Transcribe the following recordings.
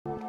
Bonsoir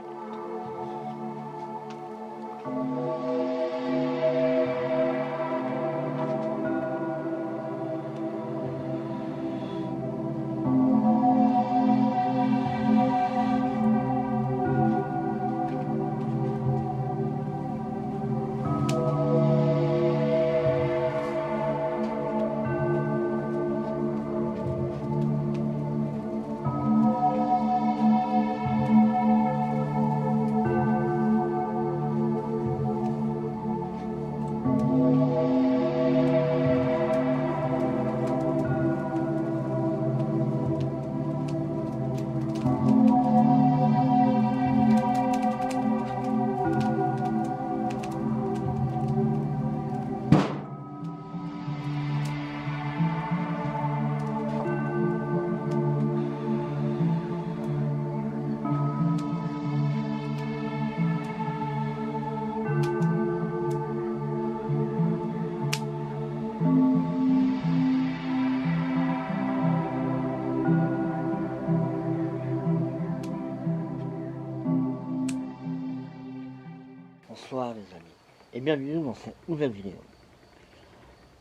les amis et bienvenue dans cette nouvelle vidéo.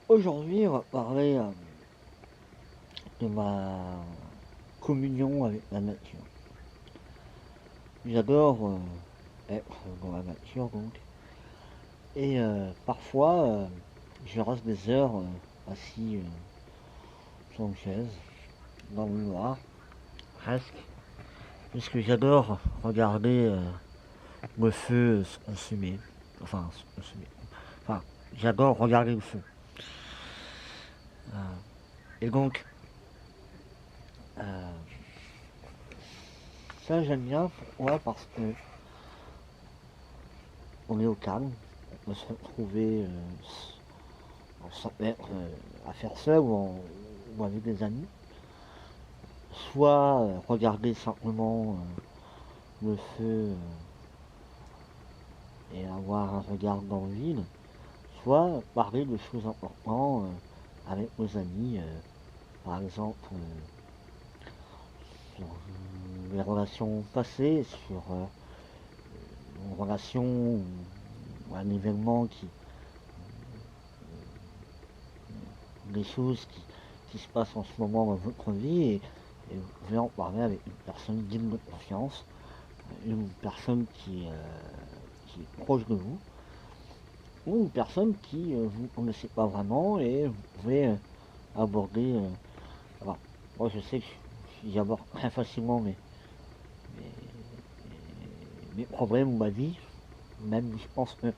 Aujourd'hui on va parler de ma communion avec la nature. J'adore être dans la nature donc et parfois je reste des heures assis sur une chaise dans le noir presque puisque j'adore regarder le feu consumer. Enfin, j'adore regarder le feu. Et donc, ça j'aime bien. Pourquoi? Parce que on est au calme, on peut se retrouver à faire ça ou avec des amis. Soit regarder simplement le feu et avoir un regard dans le vide, soit parler de choses importantes avec nos amis, par exemple sur les relations passées, sur une relation ou un événement des choses qui se passent en ce moment dans votre vie et vous pouvez en parler avec une personne digne de confiance, une personne qui est proche de vous, ou une personne qui vous ne connaissez pas vraiment et vous pouvez aborder. Alors, moi je sais que j'aborde très facilement mes problèmes ou ma vie, même je pense que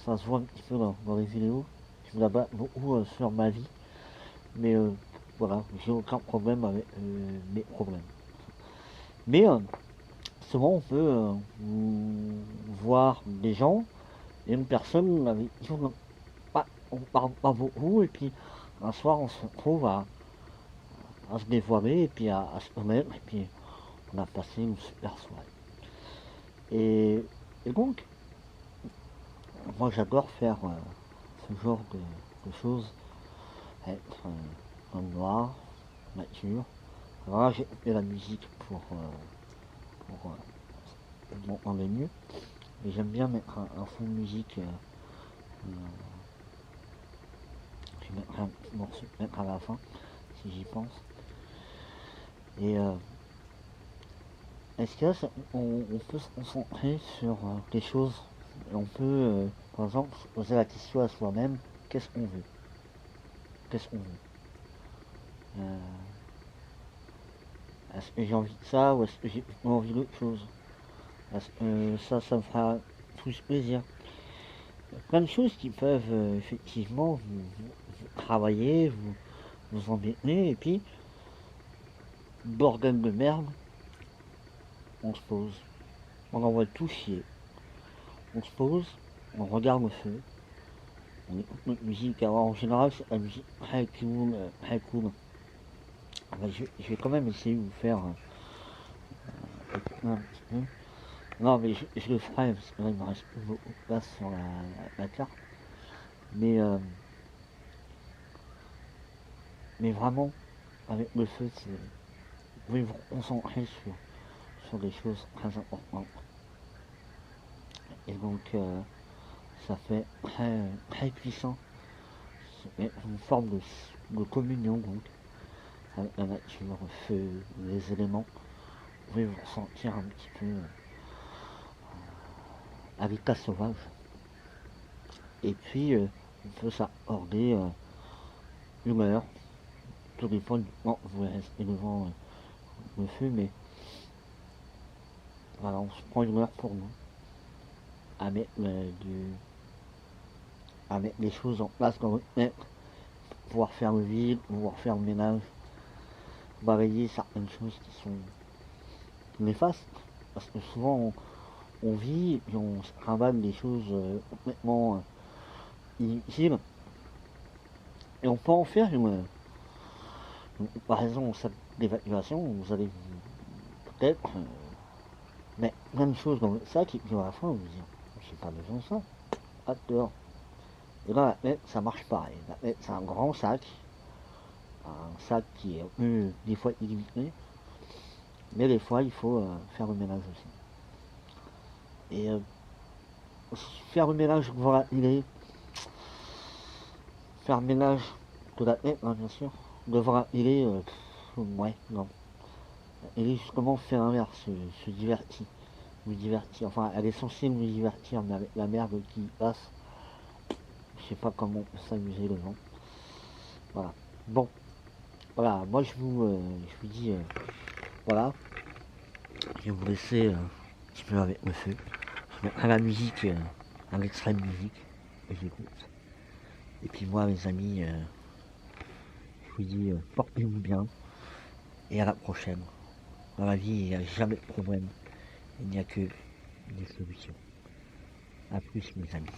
ça se voit un petit peu dans les vidéos, je vous aborde beaucoup sur ma vie, mais voilà, j'ai aucun problème avec mes problèmes. Mais souvent on peut voir des gens et une personne avec qui on parle pas beaucoup et puis un soir on se retrouve à se dévoiler et puis à se connaître et puis on a passé une super soirée. Et donc moi j'adore faire ce genre de choses, être dans le noir, nature. Alors là j'ai coupé la musique pour m'entendre mieux. Et j'aime bien mettre un fond de musique, je mettrai un petit morceau peut-être à la fin, si j'y pense. Et est-ce que là, on peut se concentrer sur des choses, et on peut, par exemple, se poser la question à soi-même, qu'est-ce qu'on veut? Qu'est-ce qu'on veut? Est-ce que j'ai envie de ça ou est-ce que j'ai envie d'autre chose? Est-ce que ça me fera plus plaisir? Il y a plein de choses qui peuvent effectivement vous travailler, vous embêter, et puis, bordel de merde, on se pose, on envoie tout chier, on se pose, on regarde le feu, on écoute notre musique. Alors en général c'est la musique très cool, très cool. Enfin, je vais quand même essayer de vous faire écouter un petit peu. Non mais je le ferai parce que là il me reste plus beaucoup de place sur la carte. Mais vraiment avec le feu vous pouvez vous concentrer sur sur des choses très importantes. Et donc ça fait très puissant. C'est une forme de communion donc avec la nature, le feu, les éléments. Vous pouvez vous ressentir un petit peu à l'état sauvage. Et puis on peut s'accorder 1 heure. Tout dépend du temps que vous restez devant le feu, mais voilà, on se prend 1 heure pour nous à mettre, à mettre les choses en place dans notre tête, pouvoir faire le vide, pouvoir faire le ménage, balayer certaines choses qui sont néfastes. Parce que souvent on vit et on se trimballe des choses complètement inutiles. Et on peut en faire par exemple, en salle d'évacuation, vous allez peut-être mettre plein de choses dans le sac et puis à la fin vous vous dites, j'ai pas besoin de ça, hâte dehors. Et là, la tête, ça marche pareil. La tête, c'est un grand sac, qui est des fois illimité, mais des fois il faut faire le ménage aussi. Et faire le ménage, voilà, faire le ménage de la tête, hein, bien sûr, devra ouais, non. Elle est justement fait l'inverse, se divertit, me divertit, enfin elle est censée me divertir, mais avec la merde qui passe, je sais pas comment on peut s'amuser le vent. Voilà. Bon, voilà, moi je vous dis, voilà, je vais vous laisser un petit peu avec le feu. Je mettrai la musique, un extrait de musique, que j'écoute. Et puis moi, mes amis, je vous dis, portez-vous bien, et à la prochaine. Dans la vie, il n'y a jamais de problème, il n'y a que des solutions. A plus, mes amis.